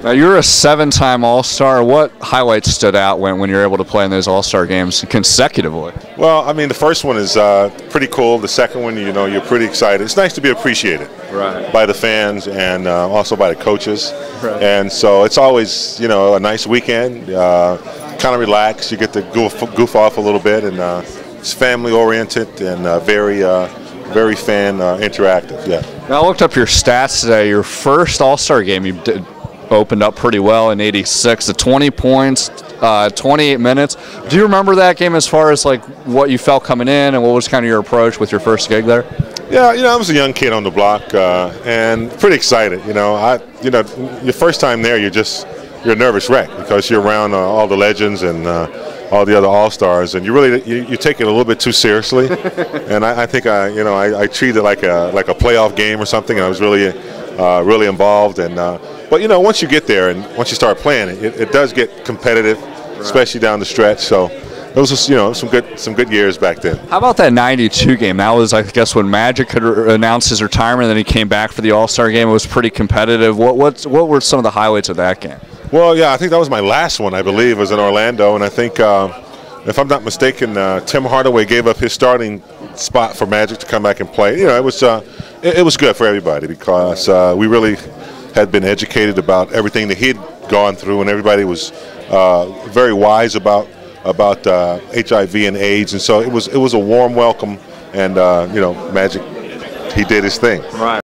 Now, you're a 7-time All-Star. What highlights stood out when you're able to play in those All-Star games consecutively? Well, I mean, the first one is pretty cool. The second one, you know, you're pretty excited. It's nice to be appreciated by the fans and also by the coaches. Right. And so it's always, you know, a nice weekend. Kind of relax. You get to goof off a little bit, and it's family-oriented and very fan interactive. Yeah. Now, I looked up your stats today. Your first All-Star game, you opened up pretty well in '86. The 20 points, 28 minutes. Do you remember that game as far as like what you felt coming in, and what was kind of your approach with your first gig there? Yeah, you know, I was a young kid on the block and pretty excited. You know, your first time there, you're a nervous wreck because you're around all the legends and all the other All-Stars, and you take it a little bit too seriously. And I think I treated it like a playoff game or something, and I was really involved. And but you know, once you get there and once you start playing, it does get competitive, especially down the stretch. So those was, you know, some good years back then. How about that '92 game? That was, I guess, when Magic had announced his retirement, and then he came back for the All-Star game. It was pretty competitive. What were some of the highlights of that game? Well, yeah, I think that was my last one, I believe, was in Orlando, and I think, if I'm not mistaken, Tim Hardaway gave up his starting spot for Magic to come back and play. You know, it was good for everybody because we really had been educated about everything that he'd gone through, and everybody was very wise about HIV and AIDS, and so it was a warm welcome, and you know, Magic, he did his thing. Right.